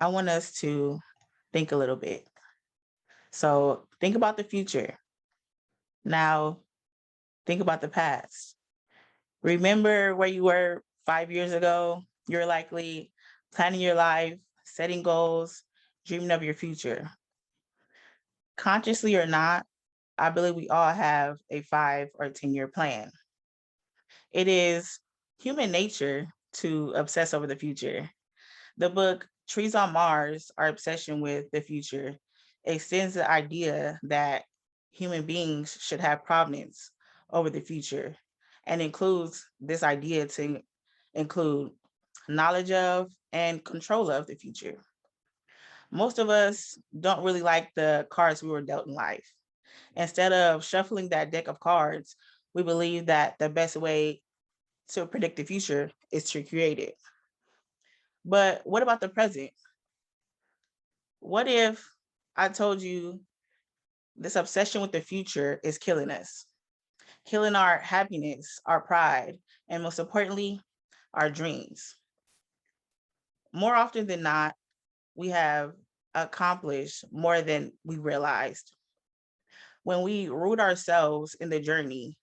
I want us to think a little bit. So think about the future. Now think about the past. Remember where you were 5 years ago? You're likely planning your life, setting goals, dreaming of your future. Consciously or not, I believe we all have a 5 or 10 year plan. It is human nature to obsess over the future. The book Trees on Mars, Our Obsession with the Future, extends the idea that human beings should have provenance over the future and includes this idea to include knowledge of and control of the future. Most of us don't really like the cards we were dealt in life. Instead of shuffling that deck of cards, we believe that the best way to predict the future is to create it. But what about the present? What if I told you this obsession with the future is killing us, killing our happiness, our pride, and most importantly, our dreams? More often than not, we have accomplished more than we realized. When we root ourselves in the journey,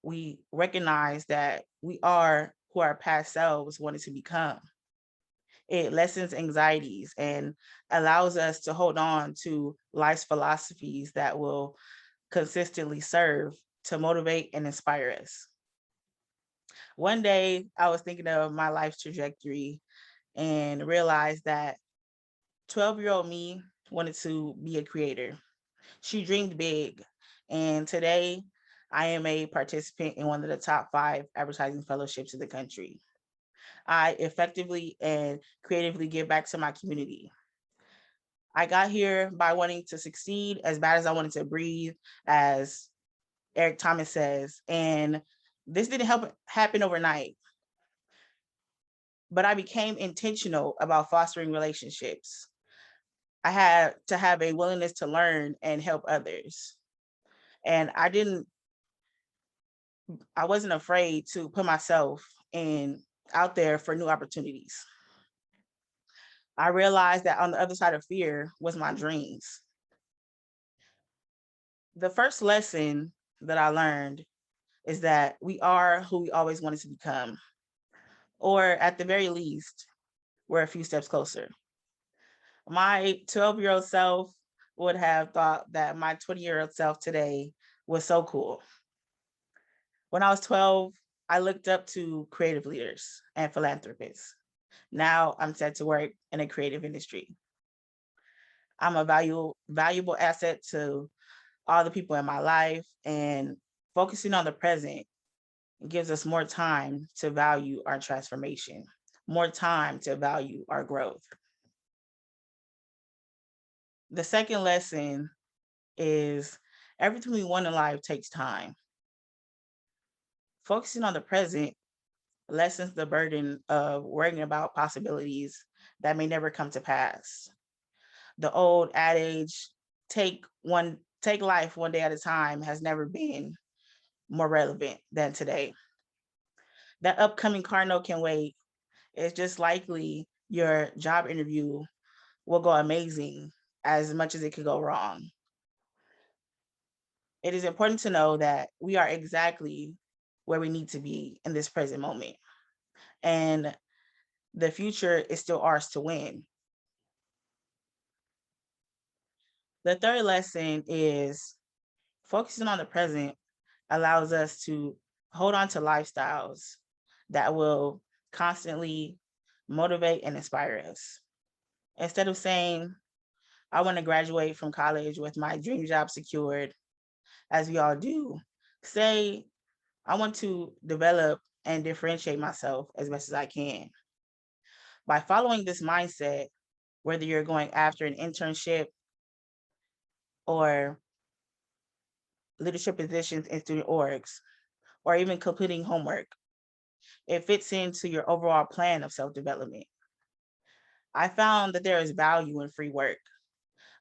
we recognize that we are who our past selves wanted to become. It lessens anxieties and allows us to hold on to life's philosophies that will consistently serve to motivate and inspire us. One day, I was thinking of my life trajectory and realized that 12-year-old me wanted to be a creator. She dreamed big. And today, I am a participant in one of the top 5 advertising fellowships in the country. I effectively and creatively give back to my community. I got here by wanting to succeed as bad as I wanted to breathe, as Eric Thomas says. And this didn't help happen overnight, but I became intentional about fostering relationships. I had to have a willingness to learn and help others. And I wasn't afraid to put myself in out there for new opportunities. I realized that on the other side of fear was my dreams. The first lesson that I learned is that we are who we always wanted to become, or at the very least, we're a few steps closer. My 12-year-old self would have thought that my 20-year-old self today was so cool. When I was 12, I looked up to creative leaders and philanthropists. Now I'm set to work in a creative industry. I'm a valuable asset to all the people in my life, and focusing on the present gives us more time to value our transformation, more time to value our growth. The second lesson is everything we want in life takes time. Focusing on the present lessens the burden of worrying about possibilities that may never come to pass. The old adage, take life one day at a time, has never been more relevant than today. That upcoming car note can wait. It's just likely your job interview will go amazing as much as it could go wrong. It is important to know that we are exactly where we need to be in this present moment. And the future is still ours to win. The third lesson is focusing on the present allows us to hold on to lifestyles that will constantly motivate and inspire us. Instead of saying, I want to graduate from college with my dream job secured, as we all do, say, I want to develop and differentiate myself as best as I can. By following this mindset, whether you're going after an internship or leadership positions in student orgs, or even completing homework, it fits into your overall plan of self development. I found that there is value in free work.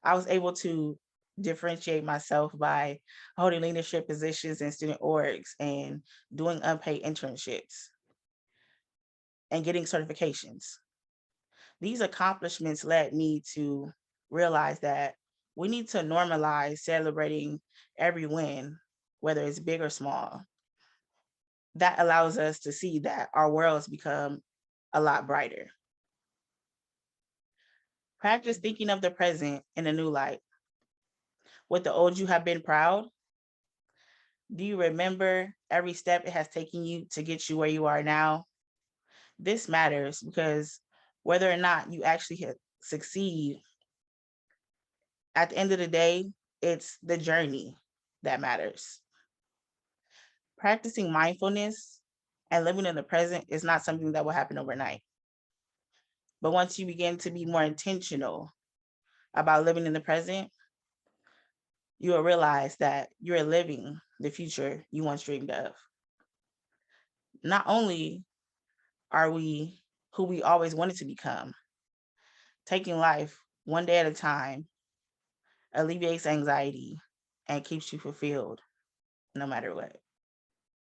I was able to differentiate myself by holding leadership positions in student orgs and doing unpaid internships and getting certifications. These accomplishments led me to realize that we need to normalize celebrating every win, whether it's big or small. That allows us to see that our worlds become a lot brighter. Practice thinking of the present in a new light. With the old you have been proud, do you remember every step it has taken you to get you where you are now? This matters because whether or not you actually succeed, at the end of the day, it's the journey that matters. Practicing mindfulness and living in the present is not something that will happen overnight. But once you begin to be more intentional about living in the present, you will realize that you're living the future you once dreamed of. Not only are we who we always wanted to become, taking life one day at a time alleviates anxiety and keeps you fulfilled no matter what.